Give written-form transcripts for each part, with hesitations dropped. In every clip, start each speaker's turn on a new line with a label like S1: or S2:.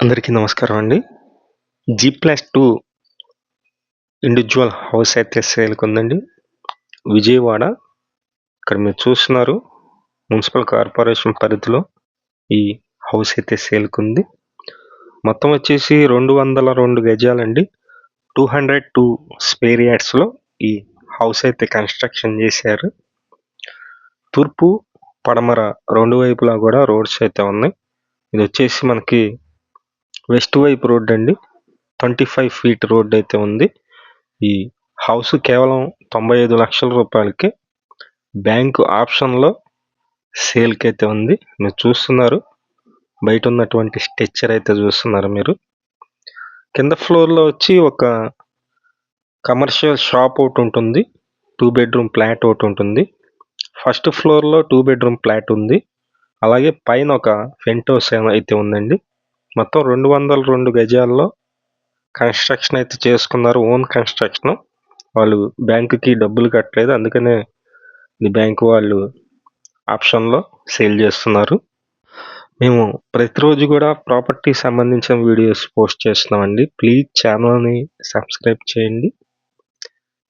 S1: అందరికీ నమస్కారం అండి. G+2 ఇండివిడ్యువల్ హౌస్ అయితే సేల్‌కుందండి. విజయవాడ. ఇక్కడ మీరు చూస్తున్నారు మున్సిపల్ కార్పొరేషన్ పరిధిలో ఈ హౌస్ అయితే సేల్‌కుంది. మొత్తం వచ్చేసి 202 గజాలండి. 202 స్క్వేర్ యార్డ్స్‌లో ఈ హౌస్ అయితే కన్‌స్ట్రక్షన్ చేశారు. తూర్పు, పడమర 2 వైపులా కూడా రోడ్స్ అయితే ఉన్నాయి. ఇదొచ్చేసి మనకి వెస్ట్ వైపు రోడ్ అండి. 25 ఫీట్ రోడ్ అయితే ఉంది. ఈ హౌస్ కేవలం 95 లక్షల రూపాయలకి బ్యాంకు ఆప్షన్‌లో సేల్‌కి అయితే ఉంది. మీరు చూస్తున్నారు. బయట ఉన్నటువంటి స్ట్రక్చర్ అయితే చూస్తున్నారు మీరు. కింద ఫ్లోర్‌లో వచ్చి ఒక కమర్షియల్ షాప్ ఒకటి ఉంటుంది. 2 బెడ్‌రూమ్ ఫ్లాట్ ఒకటి ఉంటుంది. ఫస్ట్ ఫ్లోర్‌లో 2 బెడ్‌రూమ్ ఫ్లాట్ ఉంది. అలాగే పైన ఒక పెంట్ హౌస్ అయితే ఉందండి. మొత్తం 202 గజాల్లో కన్‌స్ట్రక్షన్ అయితే చేసుకున్నారు. Own construction. వాళ్ళు బ్యాంకుకి డబ్బులు కట్టలేదు. అందుకనే ఈ బ్యాంకు వాళ్ళు ఆప్షన్‌లో సేల్ చేస్తున్నారు. మేము ప్రతిరోజు కూడా ప్రాపర్టీ సంబంధించిన వీడియోస్ పోస్ట్ చేస్తున్నామండి. ప్లీజ్ ఛానల్‌ని సబ్స్క్రైబ్ చేయండి.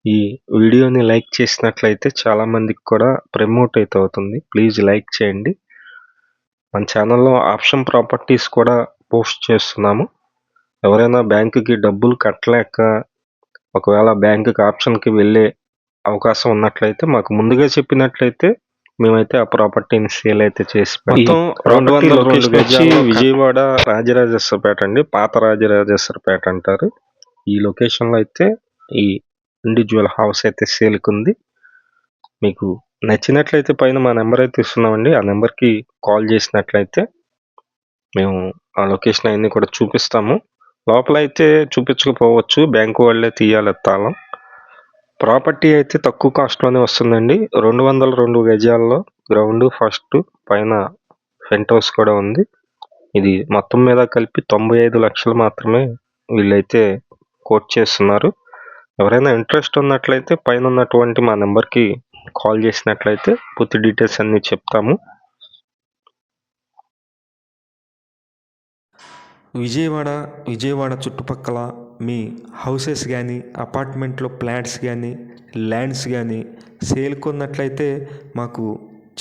S1: ఈ వీడియోని లైక్ చేసినట్లయితే చాలా మందికి కూడా ప్రమోట్ అయితే అవుతుంది. ప్లీజ్ లైక్ చేయండి. మన ఛానల్‌లో ఆప్షన్ ప్రాపర్టీస్ కూడా పోస్ట్ చేస్తున్నాము. ఎవరైనా బ్యాంకుకి డబ్బులు కట్టలేక ఒకవేళ బ్యాంకుకి ఆప్షన్‌కి వెళ్ళే అవకాశం ఉన్నట్లయితే మాకు ముందుగా చెప్పినట్లయితే మేమైతే ఆ ప్రాపర్టీని సేల్ అయితే చేసి మొత్తం 202 గజాలు విజయవాడ రాజరాజేశ్వరపేట అండి. పాత రాజరాజేశ్వరపేట అంటారు. ఈ లొకేషన్‌లో అయితే ఈ ఇండివిడ్యువల్ హౌస్ అయితే సేల్‌కుంది. మీకు నచ్చినట్లయితే పైన మా నెంబర్ అయితే ఇస్తున్నామండి. ఆ నెంబర్‌కి కాల్ చేసినట్లయితే మేము ఆ లొకేషన్ అయన్నీ కూడా చూపిస్తాము. లోపలైతే చూపించకపోవచ్చు. బ్యాంకు వాళ్ళే తీయాలి తాళం. ప్రాపర్టీ అయితే తక్కువ కాస్ట్‌లోనే వస్తుందండి. 202 గజాల్లో గ్రౌండ్ ఫస్ట్ పైన పెంట్ హౌస్ కూడా ఉంది. ఇది మొత్తం మీద కలిపి 95 లక్షలు మాత్రమే వీళ్ళైతే కోట్ చేస్తున్నారు. ఎవరైనా ఇంట్రెస్ట్ ఉన్నట్లయితే పైన ఉన్నటువంటి మా నెంబర్‌కి కాల్ చేసినట్లయితే పూర్తి డీటెయిల్స్ అన్నీ చెప్తాము.
S2: విజయవాడ చుట్టుపక్కల మీ హౌసెస్ కానీ అపార్ట్మెంట్లో ఫ్లాట్స్ కానీ ల్యాండ్స్ కానీ సేల్కి ఉన్నట్లయితే మాకు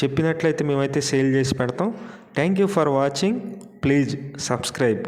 S2: చెప్పినట్లయితే మేమైతే సేల్ చేసి పెడతాం. Thank you for watching. Please subscribe.